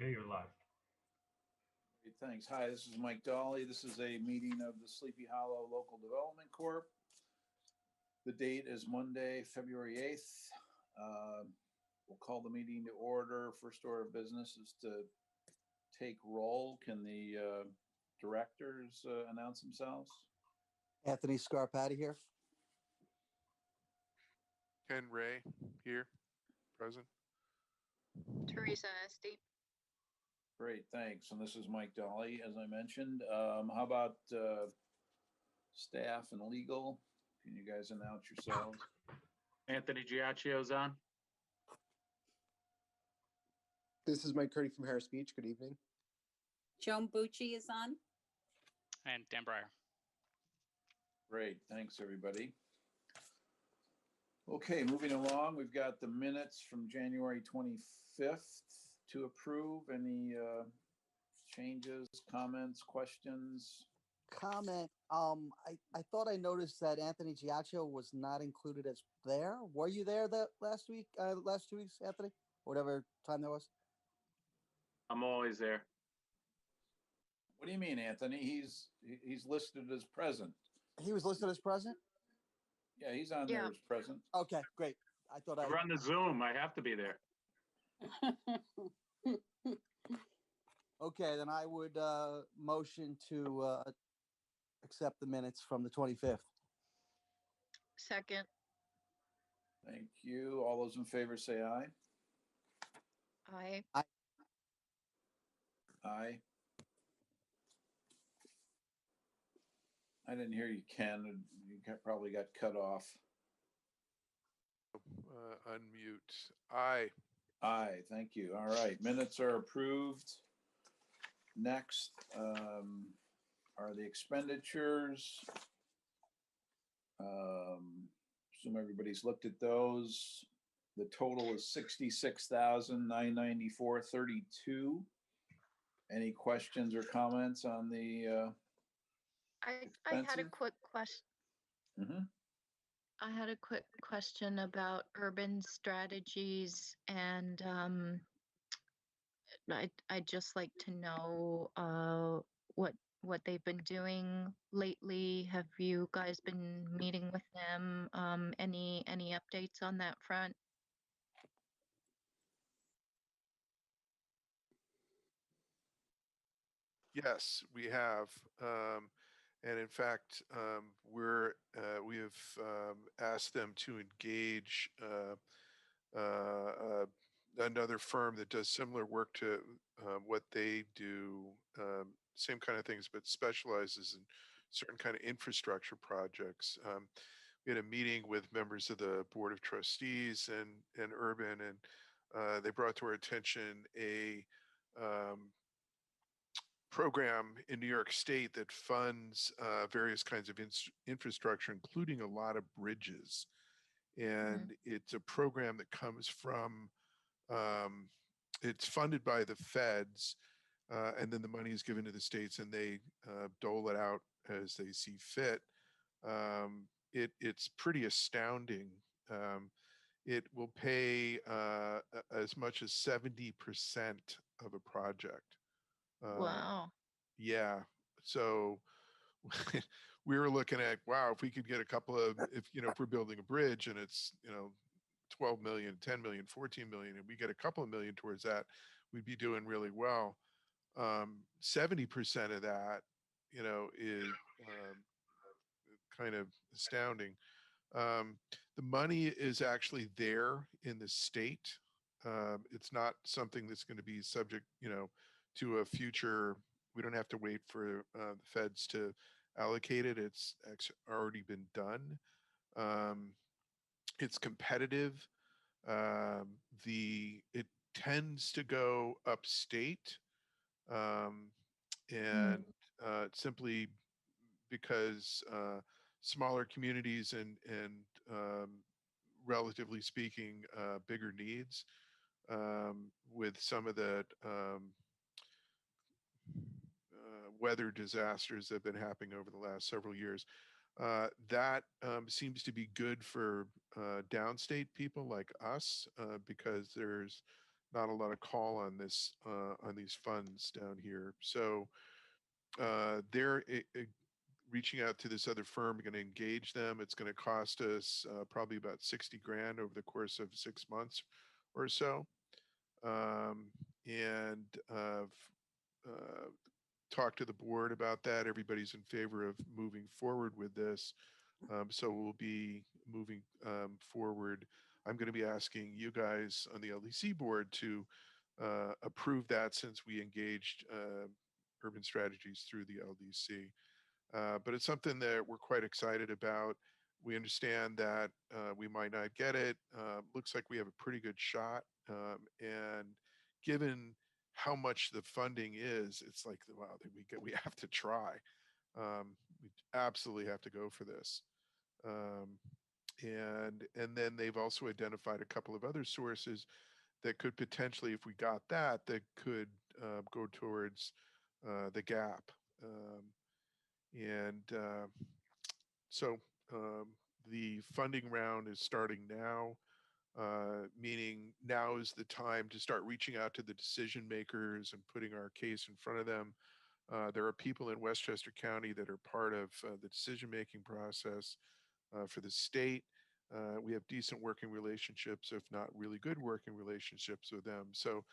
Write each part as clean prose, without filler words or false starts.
Okay, you're live. Great, thanks. Hi, this is Mike Dolly. This is a meeting of the Sleepy Hollow Local Development Corp. The date is Monday, February 8th. We'll call the meeting to order. First order of business is to take roll. Can the directors announce themselves? Anthony Scarpati here. Ken Ray here, present. Teresa Esty. Great, thanks. And this is Mike Dolly, as I mentioned. How about staff and legal? Can you guys announce yourselves? Anthony Giaccio's on. This is Mike Curdy from Harris Beach. Good evening. Joan Bucci is on. And Dan Breyer. Great, thanks, everybody. Okay, moving along, we've got the minutes from January 25th to approve. Any changes, comments, questions? Comment. I thought I noticed that Anthony Giaccio was not included as there. Were you there that last week, last 2 weeks, Anthony? Whatever time that was? I'm always there. What do you mean, Anthony? He's listed as present. He was listed as present? Yeah, he's on there Yeah. as present. Okay, great. I thought I run the Zoom. I have to be there. Okay, then I would motion to accept the minutes from the 25th. Second. Thank you. All those in favor say aye. Aye. Aye. I didn't hear you, Ken. Probably got cut off. Unmute. Aye. Aye, thank you. All right, minutes are approved. Next are the expenditures. Assume everybody's looked at those. The total is $66,994.32. Any questions or comments on the? I had a Expensive? quick question. I had a quick question about urban strategies, and I'd just like to know what they've been doing lately. Have you guys been meeting with them? Any updates on that front? Yes, we have. And in fact, we have asked them to engage another firm that does similar work to what they do, same kind of things, but specializes in certain kind of infrastructure projects. We had a meeting with members of the Board of Trustees and Urban, and they brought to our attention a program in New York State that funds various kinds of infrastructure, including a lot of bridges. And it's a program that comes from, it's funded by the feds, and then the money is given to the states and they dole it out as they see fit. It's pretty astounding. It will pay as much as 70% of a project. Wow. Yeah. So we were looking at, wow, if we could get a couple of, if we're building a bridge and it's, 12 million, 10 million, 14 million, and we get a couple of million towards that, we'd be doing really well. 70% of that, is kind of astounding. The money is actually there in the state. It's not something that's going to be subject, to a future. We don't have to wait for the feds to allocate it. It's already been done. It's competitive. It tends to go upstate, and simply because smaller communities and relatively speaking, bigger needs, with some of the weather disasters that have been happening over the last several years. That seems to be good for downstate people like us, because there's not a lot of call on this, on these funds down here. So they're reaching out to this other firm, going to engage them. It's going to cost us probably about 60 grand over the course of 6 months or so. And talk to the board about that. Everybody's in favor of moving forward with this. So we'll be moving forward. I'm going to be asking you guys on the LDC board to approve that, since we engaged Urban Strategies through the LDC. But it's something that we're quite excited about. We understand that we might not get it. Looks like we have a pretty good shot. And given how much the funding is, it's like, wow, we have to try. We absolutely have to go for this. And then they've also identified a couple of other sources that could potentially, if we got that could go towards the gap. So the funding round is starting now, meaning now is the time to start reaching out to the decision makers and putting our case in front of them. There are people in Westchester County that are part of the decision-making process for the state. We have decent working relationships, if not really good working relationships with them. So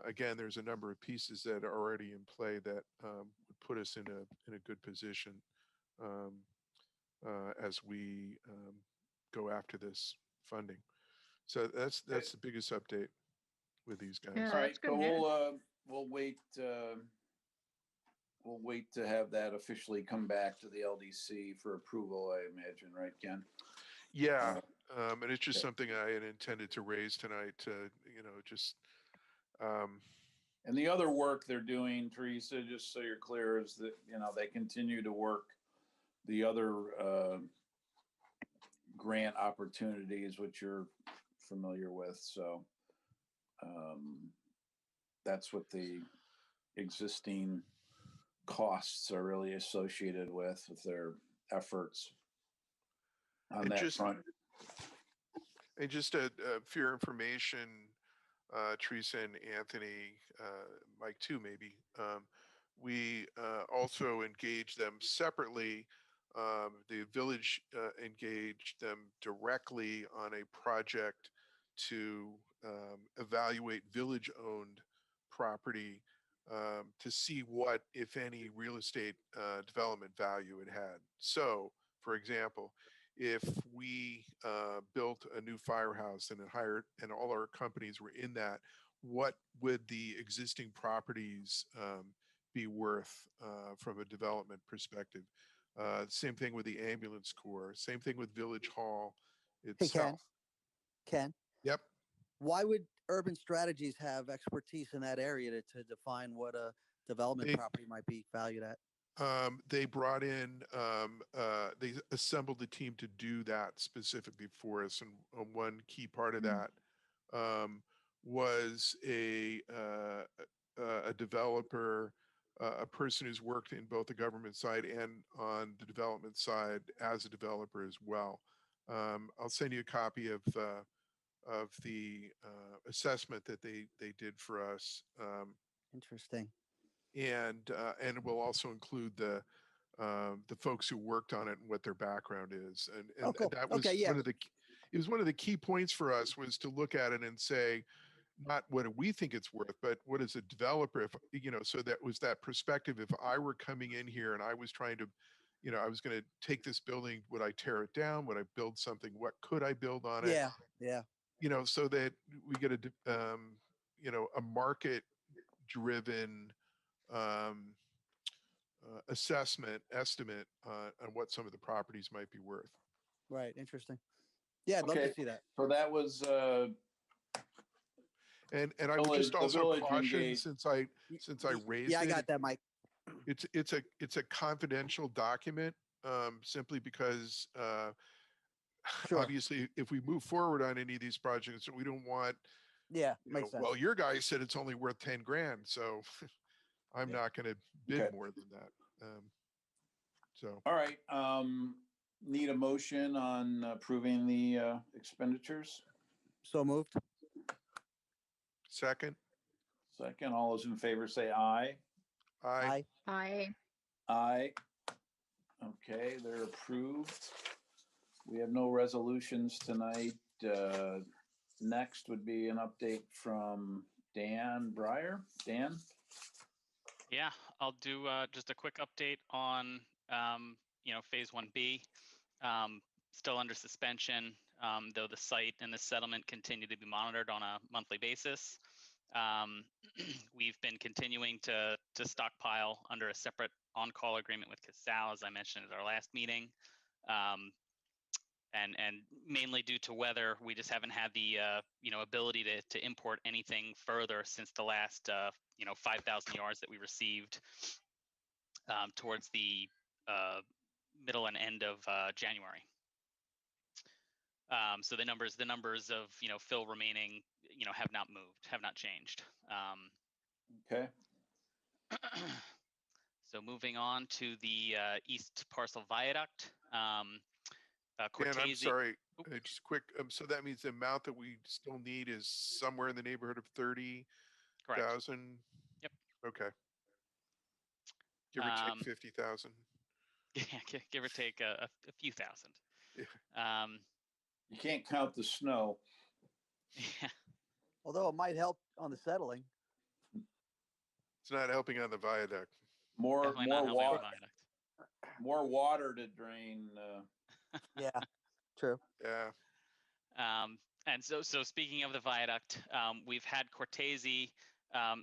again, there's a number of pieces that are already in play that would put us in a good position as we go after this funding. So that's the biggest update with these guys. Yeah. All right, that's good so news. we'll wait to have that officially come back to the LDC for approval, I imagine, right, Ken? Yeah, and it's just okay. something I had intended to raise tonight to, just. And the other work they're doing, Teresa, just so you're clear, is that, they continue to work the other grant opportunities, which you're familiar with. So that's what the existing costs are really associated with their efforts on And that just, front. and just for your information, Teresa and Anthony, Mike too, maybe. We also engaged them separately. The village engaged them directly on a project to evaluate village-owned property to see what, if any, real estate development value it had. So, for example, if we built a new firehouse and and all our companies were in that, what would the existing properties be worth from a development perspective? Same thing with the ambulance corps, same thing with Village Hall Hey, itself. Ken, Yep. why would Urban Strategies have expertise in that area to define what a development They- property might be valued at? They brought in, they assembled a team to do that specifically for us. And one key part of that was a developer, a person who's worked in both the government side and on the development side as a developer as well. I'll send you a copy of the assessment that they did for us. Interesting. And we'll also include the folks who worked on it and what their background is. And cool. that was Okay, yeah. it was one of the key points for us, was to look at it and say, not what do we think it's worth, but what is a developer, if, so that was that perspective. If I were coming in here and I was trying to, I was going to take this building, would I tear it down? Would I build something? What could I build on it? Yeah. So that we get a market driven estimate on what some of the properties might be worth. Right. Interesting. Yeah, I'd love to see that. So that was and I would just the also village caution, engaged. since I raised Yeah, I it, got that, Mike. it's a confidential document, simply because Sure. obviously if we move forward on any of these projects, we don't want, Yeah, makes sense. well, your guy said it's only worth 10 grand, so I'm Yeah. not going to bid Okay. more than that. So. All right. Need a motion on approving the expenditures? So moved. Second. Second, all those in favor say aye. Aye. Aye. Aye. Okay, they're approved. We have no resolutions tonight. Next would be an update from Dan Breyer. Dan? Yeah, I'll do just a quick update on, phase 1B. Still under suspension, though the site and the settlement continue to be monitored on a monthly basis. We've been continuing to stockpile under a separate on-call agreement with Casal, as I mentioned at our last meeting. And mainly due to weather, we just haven't had the ability to import anything further since the last 5,000 yards that we received towards the middle and end of January. So the numbers of fill remaining have not moved, have not changed. Okay. So moving on to the East Parcel Viaduct. Dan, I'm Cortese. sorry, just quick. So that means the amount that we still need is somewhere in the neighborhood of 30,000? Correct. Yep. Okay. Give or Um, take 50,000. Yeah, give or take a few thousand. Yeah. You can't count the snow. Yeah. Although it might help on the settling. It's not helping on the viaduct. More Definitely not helping water. the viaduct. More water to drain. Yeah, true. Yeah. And so speaking of the viaduct, we've had Cortese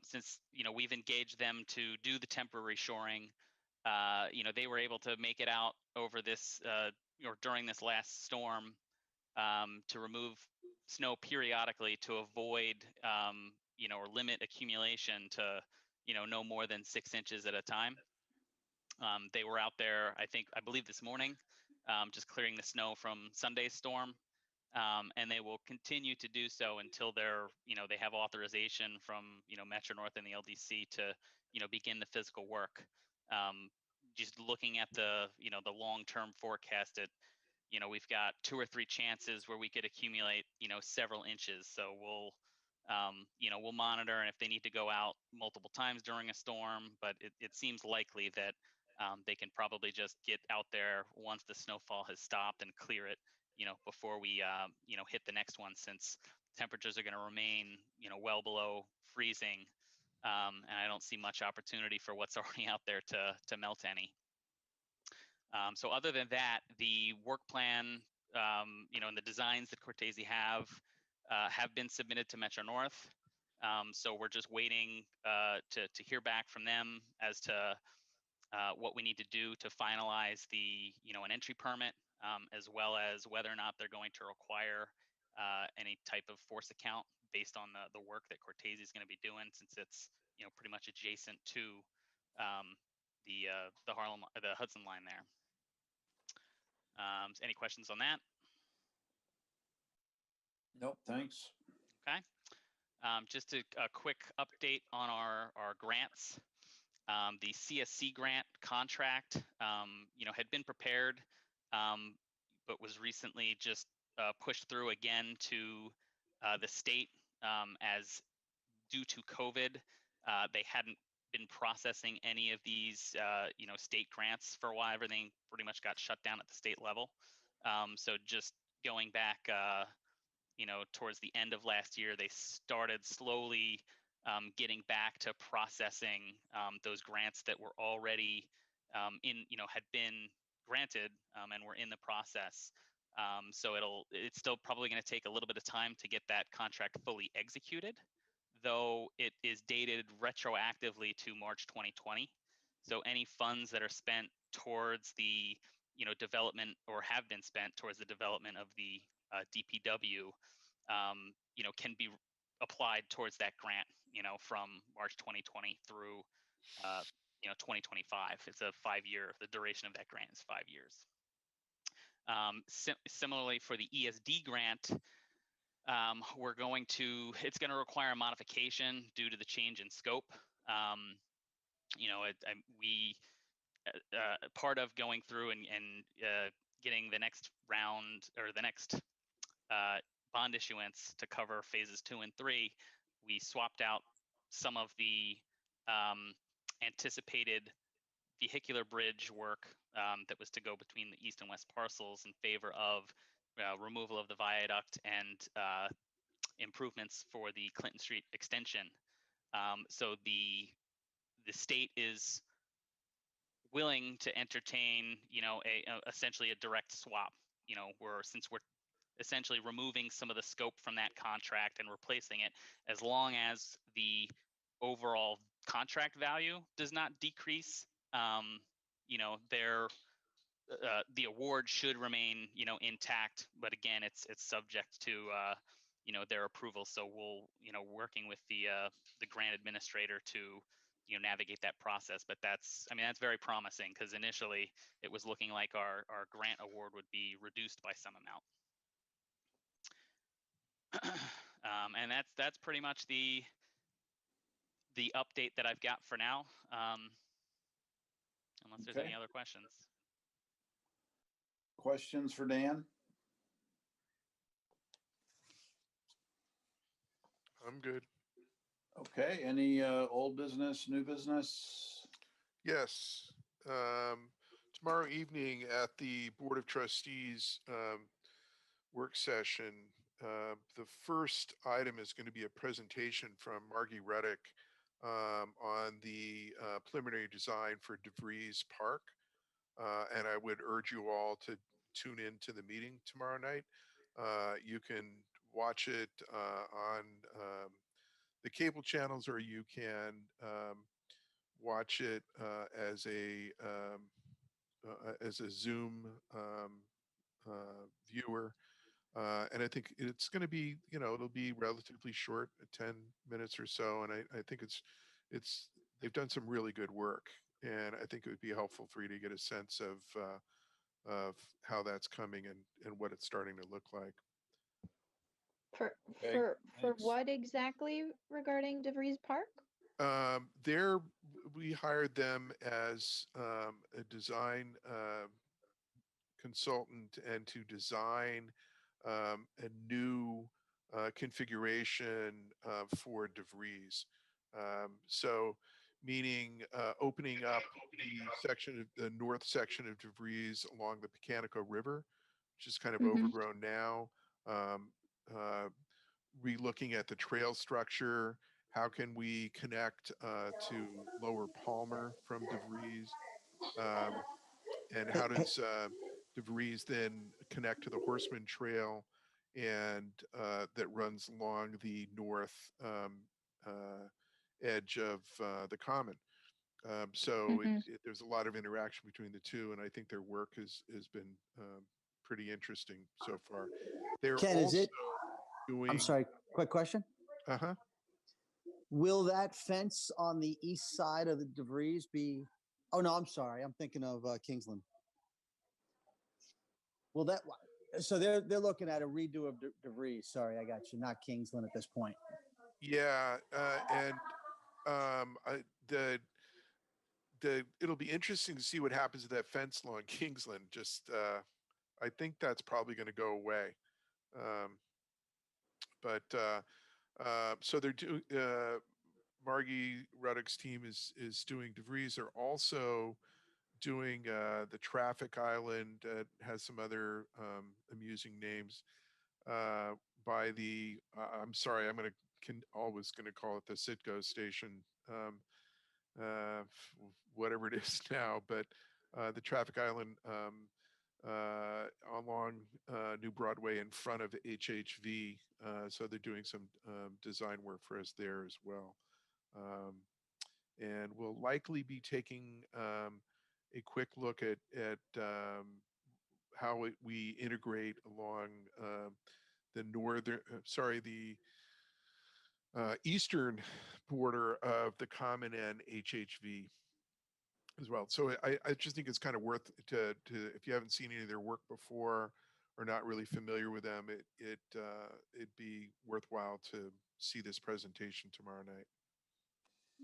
since we've engaged them to do the temporary shoring. They were able to make it out over this or during this last storm to remove snow periodically to avoid or limit accumulation to no more than 6 inches at a time. They were out there, I believe this morning, just clearing the snow from Sunday's storm. And they will continue to do so until they have authorization from Metro North and the LDC to begin the physical work. Just looking at the the long-term forecast, we've got 2 or 3 chances where we could accumulate several inches. So we'll we'll monitor, and if they need to go out multiple times during a storm, but it seems likely that they can probably just get out there once the snowfall has stopped and clear it before we hit the next one, since temperatures are going to remain well below freezing, and I don't see much opportunity for what's already out there to melt any. So other than that, the work plan and the designs that Cortese have been submitted to Metro North. So we're just waiting to hear back from them as to what we need to do to finalize the an entry permit, as well as whether or not they're going to require any type of force account based on the work that Cortese is going to be doing, since it's pretty much adjacent to the Hudson line there. Any questions on that? Nope, thanks. Okay. Just a quick update on our grants. The CSC grant contract, had been prepared, but was recently just pushed through again to the state, as due to COVID, they hadn't been processing any of these, state grants for a while. Everything pretty much got shut down at the state level. So just going back, towards the end of last year, they started slowly getting back to processing those grants that were already had been granted and were in the process. So it's still probably going to take a little bit of time to get that contract fully executed, though it is dated retroactively to March 2020. So any funds that are spent towards the development, or have been spent towards the development of the DPW, can be applied towards that grant, from March 2020 through 2025. It's a 5-year. The duration of that grant is 5 years. Similarly, for the ESD grant, it's going to require a modification due to the change in scope. Part of going through and getting the next round, or the next bond issuance to cover phases 2 and 3, we swapped out some of the anticipated vehicular bridge work that was to go between the east and west parcels in favor of removal of the viaduct and improvements for the Clinton Street extension. So the state is willing to entertain, essentially a direct swap. Since we're essentially removing some of the scope from that contract and replacing it, as long as the overall contract value does not decrease, the award should remain, intact. But again, it's subject to, their approval. So we'll, working with the grant administrator to, navigate that process. But that's very promising, because initially it was looking like our grant award would be reduced by some amount. And that's pretty much the update that I've got for now. Unless there's Okay. any other questions. Questions for Dan? I'm good. Okay, any old business, new business? Yes. Tomorrow evening at the Board of Trustees work session, the first item is going to be a presentation from Margie Reddick on the preliminary design for DeVries Park. And I would urge you all to tune in to the meeting tomorrow night. You can watch it on the cable channels, or you can watch it as a Zoom viewer. And I think it's going to be, it'll be relatively short, 10 minutes or so. And I think they've done some really good work. And I think it would be helpful for you to get a sense of how that's coming and what it's starting to look like. For Okay, for thanks. what exactly regarding DeVries Park? We hired them as a design consultant and to design a new configuration for DeVries. So meaning opening up the north section of DeVries along the Pecanico River, which is kind of Mhm. overgrown now. Re-looking at the trail structure. How can we connect to Lower Palmer from DeVries? And how does DeVries then connect to the Horseman Trail and that runs along the north edge of the Common? So there's a lot of interaction between the two, and I think their work has been pretty interesting so far. They're Ken, also doing. I'm sorry, quick question. Uh-huh. Will that fence on the east side of the DeVries be? Oh no, I'm sorry. I'm thinking of Kingsland. Will that? So they're looking at a redo of DeVries. Sorry, I got you. Not Kingsland at this point. Yeah, and it'll be interesting to see what happens to that fence along Kingsland. Just I think that's probably going to go away. So they're doing. Margie Ruddick's team is doing DeVries. They're also doing the traffic island. Has some other amusing names. By the I'm sorry, always going to call it the Citgo station. Whatever it is now, but the traffic island along New Broadway in front of HHV. So they're doing some design work for us there as well. And we'll likely be taking a quick look at how we integrate along the eastern border of the Common and HHV as well. So I just think it's kind of worth to if you haven't seen any of their work before or not really familiar with them, it'd be worthwhile to see this presentation tomorrow night.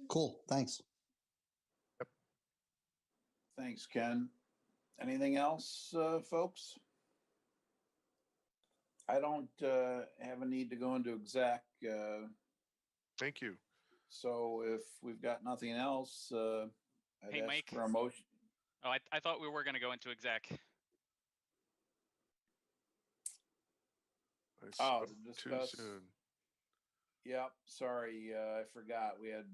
Cool. Thanks. Yep. Thanks, Ken. Anything else, folks? I don't have a need to go into exec. Thank you. So if we've got nothing else, I'd Hey, ask Mike. for a motion. Oh, I thought we were going to go into exec. I Oh, spoke to too discuss. soon. Yep, sorry, I forgot. We had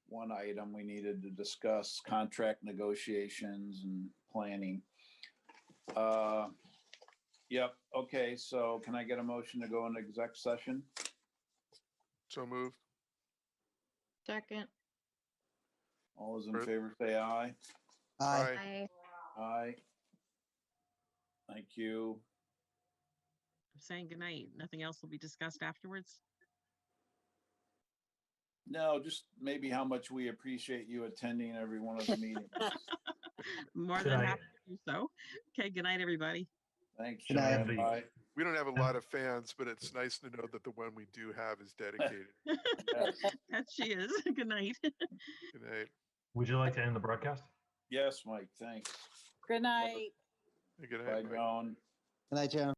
one item we needed to discuss, contract negotiations and planning. Yep, okay, so can I get a motion to go into exec session? So moved. Second. All those in Bert? favor say aye. Aye. I Aye. Thank you. I'm saying goodnight. Nothing else will be discussed afterwards. No, just maybe how much we appreciate you attending every one of the meetings. More Good than night. happy to do so. Okay, good night, everybody. Thanks, Good night. Joanne. Bye. We don't have a lot of fans, but it's nice to know that the one we do have is dedicated. Yes. That she is. Good night. Good night. Would you like to end the broadcast? Yes, Mike, thanks. Good night. Good Bye, night, Mike. Joan. Good night, Joan.